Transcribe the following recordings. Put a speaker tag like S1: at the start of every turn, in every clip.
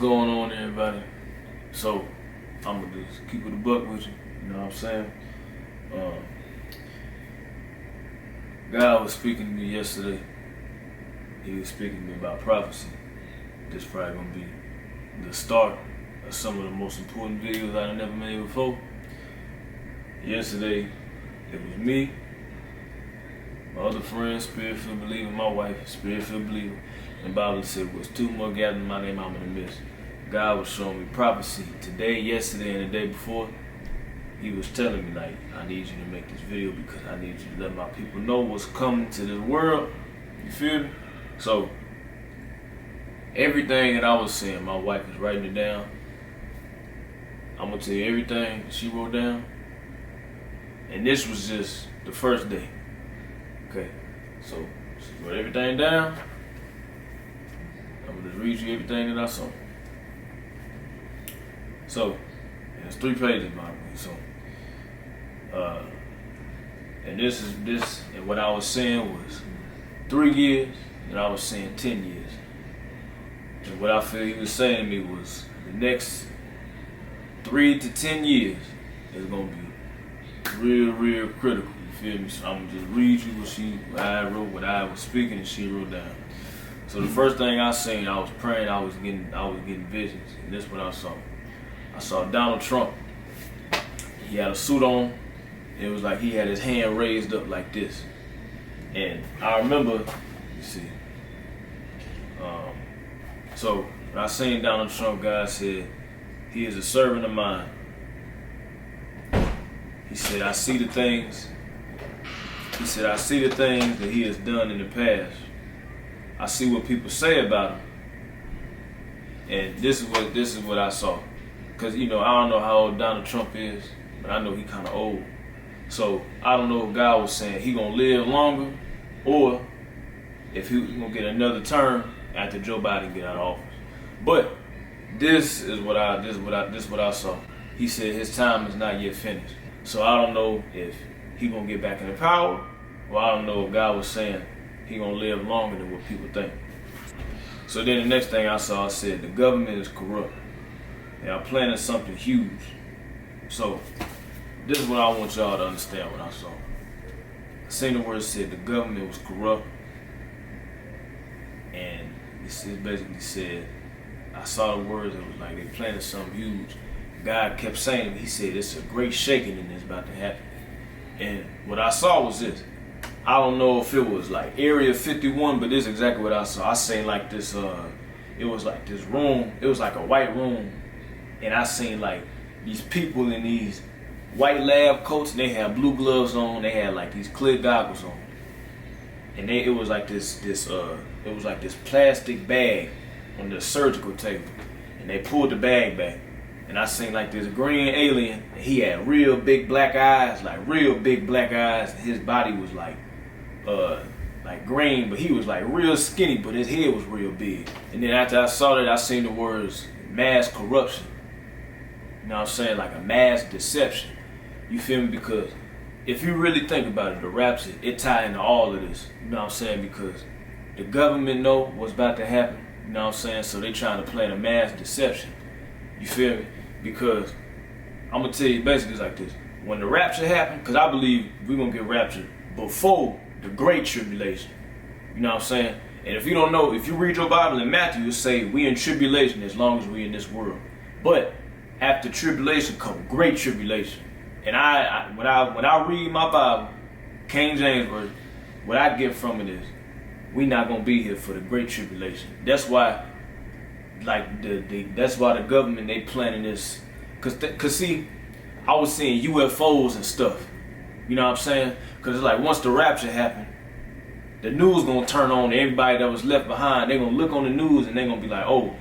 S1: going on, everybody? So, I'm gonna just keep it a buck with you. You know what I'm saying? God was speaking to me yesterday. He was speaking to me about prophecy. This probably gonna be the start of some of the most important videos I've never made before. Yesterday, it was me, my other friend, Spirit-filled believer, my wife, Spirit-filled believer, and the Bible said, was two more gathered in my name, I'm in the midst. God was showing me prophecy today, yesterday, and the day before. He was telling me, like, I need you to make this video because I need you to let my people know what's coming to this world. You feel me? So, everything that I was saying, my wife is writing it down. I'm going to tell you everything she wrote down. And this was just the first day. Okay, so she wrote everything down. I'm going to read you everything that I saw. So, and it's 3 pages, by the way. So, and and what I was saying was 3 years, and I was saying 10 years. And what I feel he was saying to me was the next 3 to 10 years is gonna be real critical. You feel me? So I'm gonna just read you what I wrote, what I was speaking, and she wrote down. So the first thing I seen, I was praying, I was getting visions, and this is what I saw. I saw Donald Trump. He had a suit on. It was like he had his hand raised up like this. And I remember, you see, so when I seen Donald Trump, God said, he is a servant of mine. He said, I see the things. He said, I see the things that he has done in the past. I see what people say about him. And this is what I saw. Because, you know, I don't know how old Donald Trump is, but I know he kind of old. So I don't know if God was saying he gonna live longer, or if he gonna get another term after Joe Biden get out of office. But this is what I saw. He said his time is not yet finished. So I don't know if he gonna get back into power, or I don't know if God was saying he gonna live longer than what people think. So then the next thing I saw, it said the government is corrupt. They are planning something huge. So this is what I want y'all to understand what I saw. I seen the word said the government was corrupt. And it basically said, I saw the words, it was like they planning something huge. God kept saying to me, he said, it's a great shaking and it's about to happen. And what I saw was this. I don't know if it was like Area 51, but this is exactly what I saw. I seen like this, it was like this room, it was like a white room. And I seen like these people in these white lab coats, and they had blue gloves on. They had like these clear goggles on, and it was like this plastic bag on the surgical table, and they pulled the bag back, and I seen like this green alien. And he had real big black eyes, and his body was like green, but he was like real skinny, but his head was real big. And then after I saw that, I seen the words mass corruption. You know what I'm saying? Like a mass deception. You feel me? Because if you really think about it, the rapture, it tied into all of this. You know what I'm saying? Because the government know what's about to happen. You know what I'm saying? So they trying to plan a mass deception. You feel me? Because I'm going to tell you basically it's like this. When the rapture happened, because I believe we're going to get raptured before the great tribulation. You know what I'm saying? And if you don't know, if you read your Bible in Matthew, it'll say we in tribulation as long as we in this world. But after tribulation come great tribulation. And when I read my Bible, King James Version, what I get from it is we not gonna be here for the great tribulation. That's why, like that's why the government they planning this. Cause see, I was seeing UFOs and stuff. You know what I'm saying? Cause it's like once the rapture happened, the news gonna turn on to everybody that was left behind. They gonna look on the news and they gonna be like, oh,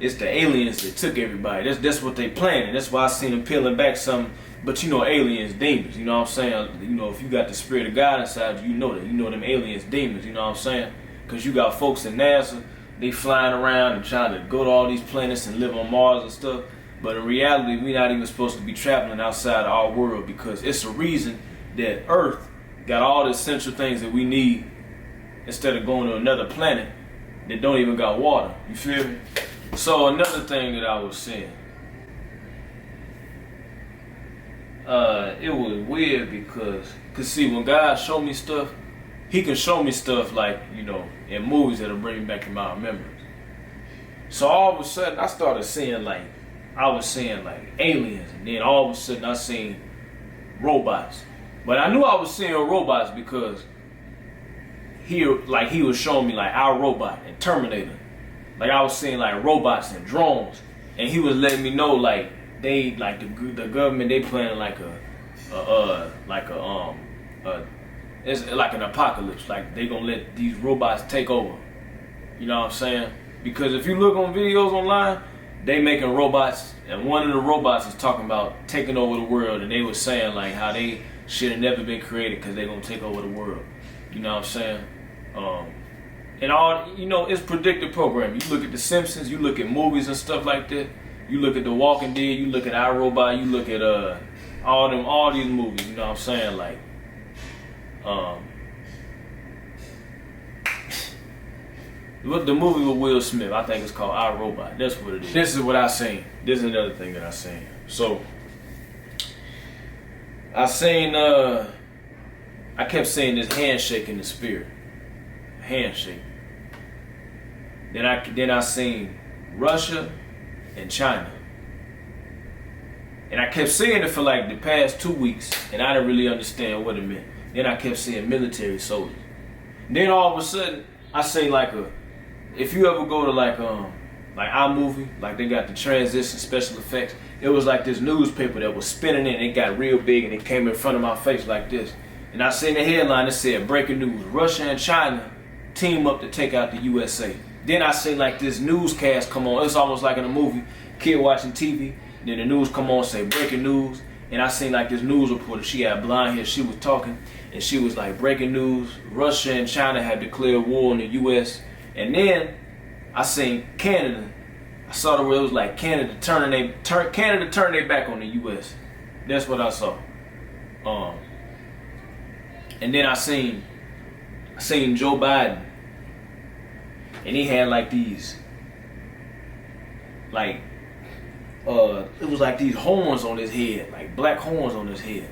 S1: it's the aliens that took everybody. That's what they planning. That's why I seen them peeling back some. But you know, aliens, demons. You know what I'm saying? You know, if you got the spirit of God inside you, you know that. You know them aliens, demons. You know what I'm saying? Because you got folks in NASA, they flying around and trying to go to all these planets and live on Mars and stuff. But in reality, we're not even supposed to be traveling outside of our world because it's a reason that Earth got all the essential things that we need instead of going to another planet that don't even got water. You feel me? So another thing that I was saying, it was weird because, see, when God showed me stuff, He can show me stuff like, in movies that'll bring me back to my remembrance. So all of a sudden, I started seeing aliens, and then all of a sudden I seen robots. But I knew I was seeing robots because he was showing me like Our Robot and Terminator. Like I was seeing like robots and drones, and he was letting me know like they like the government, they planning it's like an apocalypse. Like they gonna let these robots take over. You know what I'm saying? Because if you look on videos online, they making robots, and one of the robots is talking about taking over the world, and they was saying like how they should have never been created because they gonna take over the world. You know what I'm saying? And all, it's predictive programming. You look at The Simpsons, you look at movies and stuff like that. You look at The Walking Dead, you look at iRobot, you look at all these movies. You know what I'm saying? Like, the movie with Will Smith, I think it's called iRobot. That's what it is. This is what I seen. This is another thing that I seen. So I kept saying this handshake in the spirit. Handshake. Then I seen Russia and China. And I kept seeing it for like the past 2 weeks, and I didn't really understand what it meant. Then I kept seeing military soldiers. Then all of a sudden, I seen if you ever go to like iMovie, like they got the transition special effects, it was like this newspaper that was spinning it, and it got real big, and it came in front of my face like this. And I seen the headline that said, breaking news, Russia and China team up to take out the USA. Then I seen like this newscast come on. It's almost like in a movie, kid watching TV. Then the news come on, say breaking news. And I seen like this news reporter, she had blonde hair, she was talking, and she was like, breaking news, Russia and China have declared war on the US. And then I seen Canada. I saw where it was like Canada turning their back on the US. That's what I saw. And then I seen Joe Biden, and he had like these, it was like these horns on his head, like black horns on his head.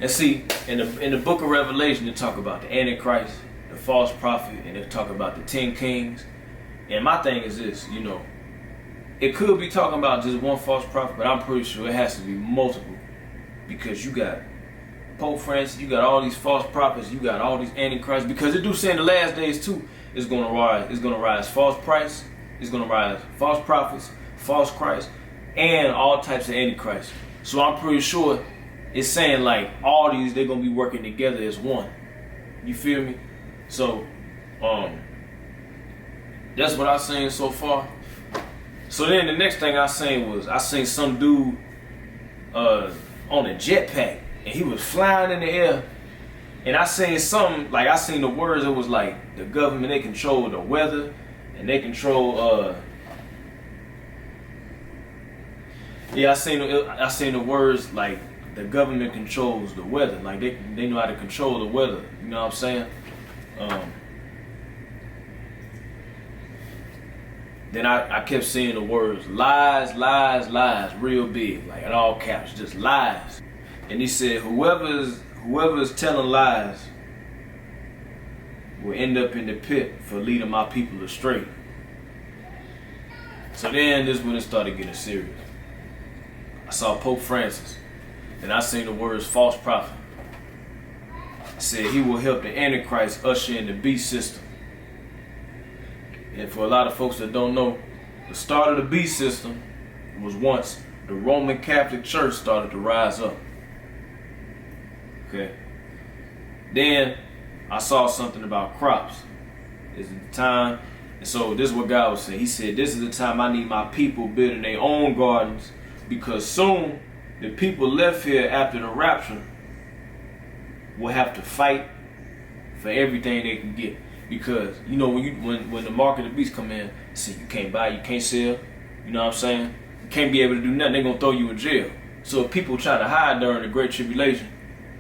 S1: And see, in the book of Revelation, they talk about the Antichrist, the false prophet, and they talk about the 10 kings. And my thing is this, it could be talking about just one false prophet, but I'm pretty sure it has to be multiple, because you got Pope Francis, you got all these false prophets, you got all these antichrists, because it do say in the last days too, it's gonna rise false Christ, it's gonna rise false prophets, false Christ, and all types of antichrists. So I'm pretty sure it's saying like all these, they're gonna be working together as one. You feel me? So that's what I've seen so far. So then the next thing I seen some dude on a jetpack, and he was flying in the air. And I seen the words, it was like the government, they control the weather, and they control I seen the words like the government controls the weather, like they know how to control the weather, you know what I'm saying? Then I kept seeing the words lies, lies, lies, real big, like in all caps, just lies. And he said, whoever is telling lies will end up in the pit for leading my people astray. So then this is when it started getting serious. I saw Pope Francis, and I seen the words false prophet. It said he will help the Antichrist usher in the beast system. And for a lot of folks that don't know, the start of the beast system was once the Roman Catholic Church started to rise up. Okay. Then I saw something about crops. This is the time. And so this is what God was saying. He said, this is the time I need my people building their own gardens, because soon the people left here after the rapture will have to fight for everything they can get. Because when the mark of the beast come in, see, you can't buy, you can't sell, you know what I'm saying? You can't be able to do nothing. They're gonna throw you in jail. So if people trying to hide during the Great Tribulation,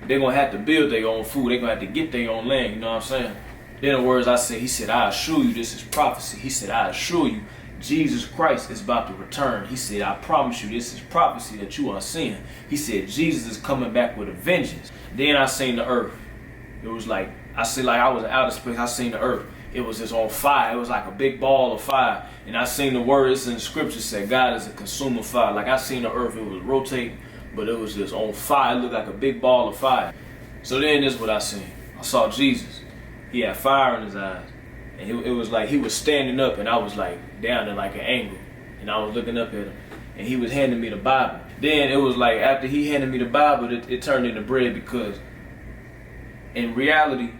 S1: they're gonna have to build their own food. They're gonna have to get their own land, you know what I'm saying? Then the words I said, he said, I assure you, this is prophecy. He said, I assure you, Jesus Christ is about to return. He said, I promise you, this is prophecy that you are seeing. He said, Jesus is coming back with a vengeance. Then I seen the earth. It was like, I was in outer space. I seen the earth. It was just on fire. It was like a big ball of fire. And I seen the words in the scripture said, God is a consuming fire. Like I seen the earth, it was rotating, but it was just on fire. It looked like a big ball of fire. So then this is what I seen. I saw Jesus. He had fire in his eyes. And it was like he was standing up, and I was like down at like an angle. And I was looking up at him. And he was handing me the Bible. Then it was like after he handed me the Bible, it turned into bread, because in reality,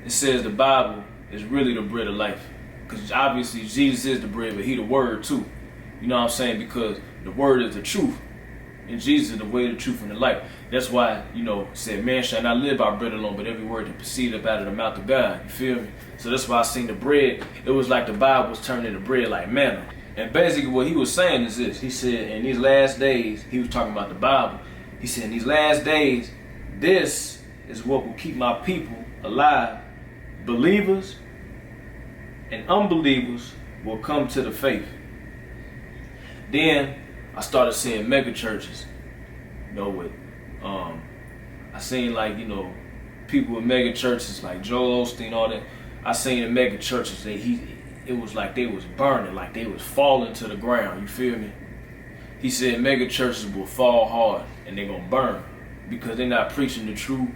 S1: it says the Bible is really the bread of life. Because obviously Jesus is the bread, but he the word too. You know what I'm saying? Because the word is the truth. And Jesus is the way, the truth, and the life. That's why, you know, it said, man shall not live by bread alone, but every word that proceeds up out of the mouth of God. You feel me? So that's why I seen the bread. It was like the Bible was turned into bread like manna. And basically what he was saying is this. He said in these last days, he was talking about the Bible. He said in these last days, this is what will keep my people alive. Believers and unbelievers will come to the faith. Then I started seeing mega churches, you know, with I seen like, you know, people with mega churches like Joel Osteen, all that. I seen the mega churches it was like they was burning, like they was falling to the ground. You feel me? He said mega churches will fall hard and they're gonna burn because they're not preaching the true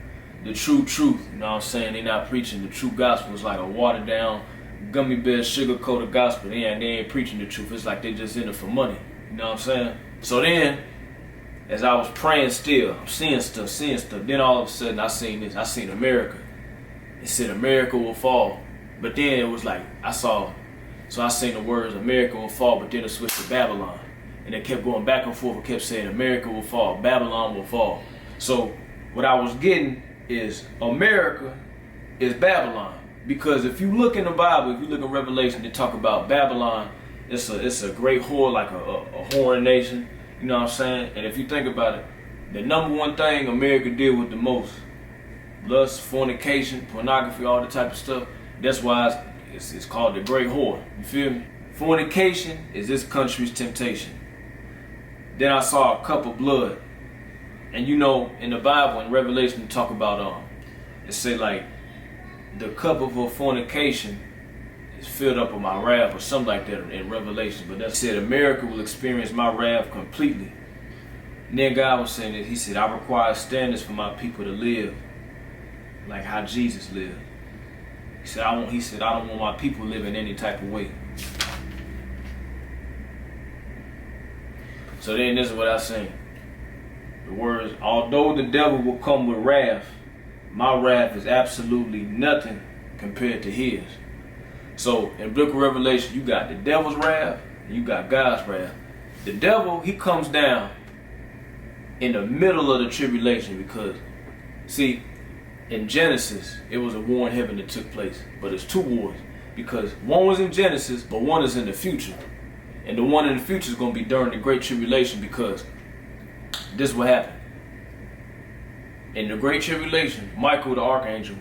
S1: truth. You know what I'm saying? They're not preaching the true gospel. It's like a watered down, gummy bear, sugar coated gospel. They ain't preaching the truth. It's like they just in it for money. You know what I'm saying? So then, as I was praying still, I'm seeing stuff. Then all of a sudden I seen this. I seen America. It said America will fall. But then it was like, I seen the words America will fall, but then it switched to Babylon. And it kept going back and forth. It kept saying America will fall, Babylon will fall. So what I was getting is America is Babylon. Because if you look in the Bible, if you look in Revelation, they talk about Babylon. It's a great whore, like a whoring nation. You know what I'm saying? And if you think about it, the number one thing America did with the most, lust, fornication, pornography, all the type of stuff. That's why it's called the great whore. You feel me? Fornication is this country's temptation. Then I saw a cup of blood. And you know, in the Bible, in Revelation, you talk about, it say like, the cup of her fornication is filled up with my wrath, or something like that in Revelation. But that said, America will experience my wrath completely. And then God was saying that, he said, I require standards for my people to live like how Jesus lived. He said, I don't want my people living any type of way. So then this is what I seen. The words, although the devil will come with wrath, my wrath is absolutely nothing compared to his. So in Book of Revelation, you got the devil's wrath and you got God's wrath. The devil, he comes down in the middle of the tribulation because, see, in Genesis, it was a war in heaven that took place. But it's two wars, because one was in Genesis, but one is in the future. And the one in the future is going to be during the Great Tribulation, because this will happen. In the Great Tribulation, Michael the Archangel,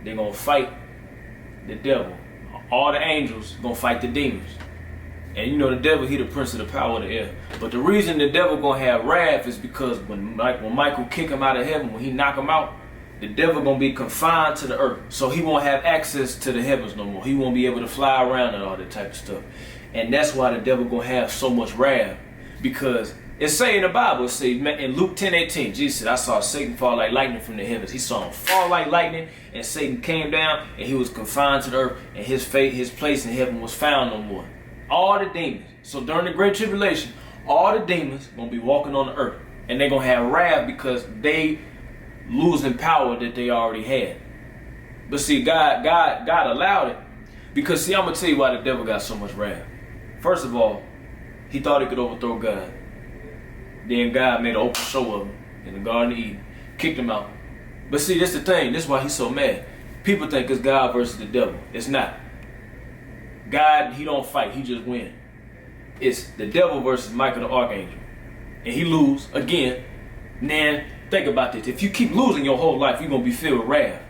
S1: they're going to fight the devil. All the angels going to fight the demons. And you know the devil, he the prince of the power of the air. But the reason the devil going to have wrath is because when Michael kick him out of heaven, when he knock him out, the devil going to be confined to the earth. So he won't have access to the heavens no more. He won't be able to fly around and all that type of stuff. And that's why the devil going to have so much wrath. Because it say in the Bible, it say in Luke 10:18, Jesus said, I saw Satan fall like lightning from the heavens. He saw him fall like lightning, and Satan came down, and he was confined to the earth, and his place in heaven was found no more. All the demons. So during the Great Tribulation, all the demons going to be walking on the earth. And they're going to have wrath because they losing power that they already had. But see, God allowed it. Because see, I'm going to tell you why the devil got so much wrath. First of all, he thought he could overthrow God. Then God made an open show of him in the Garden of Eden. Kicked him out. But see, that's the thing. This is why he's so mad. People think it's God versus the devil. It's not. God, he don't fight. He just win. It's the devil versus Michael the Archangel. And he lose again. And then think about this. If you keep losing your whole life, you're going to be filled with wrath.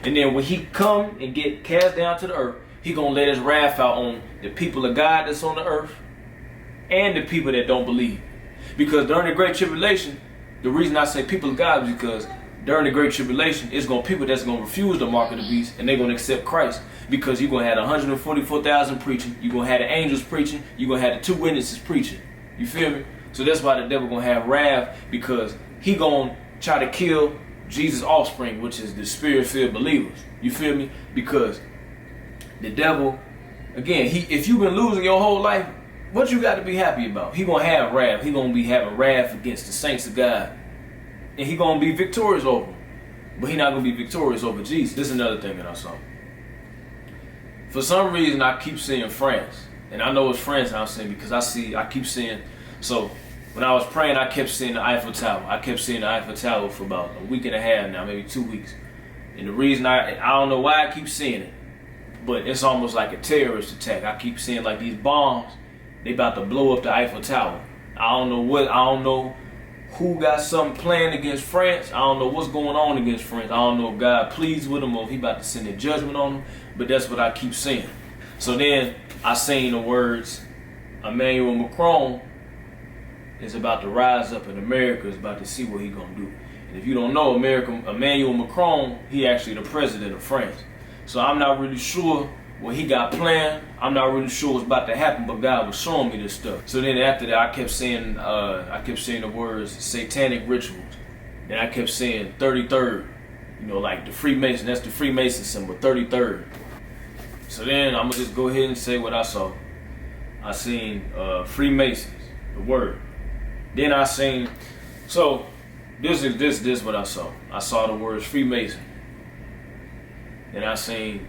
S1: And then when he come and get cast down to the earth, He gonna let his wrath out on the people of God that's on the earth and the people that don't believe. Because during the Great Tribulation, the reason I say people of God is because during the Great Tribulation, it's gonna people that's gonna refuse the mark of the beast and they're gonna accept Christ. Because you're gonna have 144,000 preaching, you're gonna have the angels preaching, you're gonna have the 2 witnesses preaching. You feel me? So that's why the devil gonna have wrath, because he gonna try to kill Jesus' offspring, which is the spirit-filled believers. You feel me? Because the devil, again, if you've been losing your whole life, what you got to be happy about? He gonna have wrath. He gonna be having wrath against the saints of God, and he gonna be victorious over them. But he not gonna be victorious over Jesus. This is another thing that I saw. For some reason, I keep seeing France, and I know it's France I'm seeing because I keep seeing. So when I was praying, I kept seeing the Eiffel Tower. I kept seeing the Eiffel Tower for about a week and a half now, maybe 2 weeks. And the reason I don't know why I keep seeing it, but it's almost like a terrorist attack. I keep seeing like these bombs. They about to blow up the Eiffel Tower. I don't know who got something planned against France. I don't know what's going on against France. I don't know if God pleased with them or if he about to send a judgment on them. But that's what I keep seeing. So then I seen the words, Emmanuel Macron is about to rise up and America is about to see what he gonna do. And if you don't know, Emmanuel Macron, he actually the president of France. So I'm not really sure what he got planned. I'm not really sure what's about to happen, but God was showing me this stuff. So then after that, I kept saying the words satanic rituals. Then I kept saying 33rd, like the Freemason. That's the Freemason symbol, 33rd. So then I'm gonna just go ahead and say what I saw. I seen Freemasons, the word. Then I seen, so this is what I saw. I saw the words Freemason. Then I seen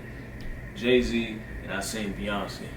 S1: Jay-Z and I seen Beyonce.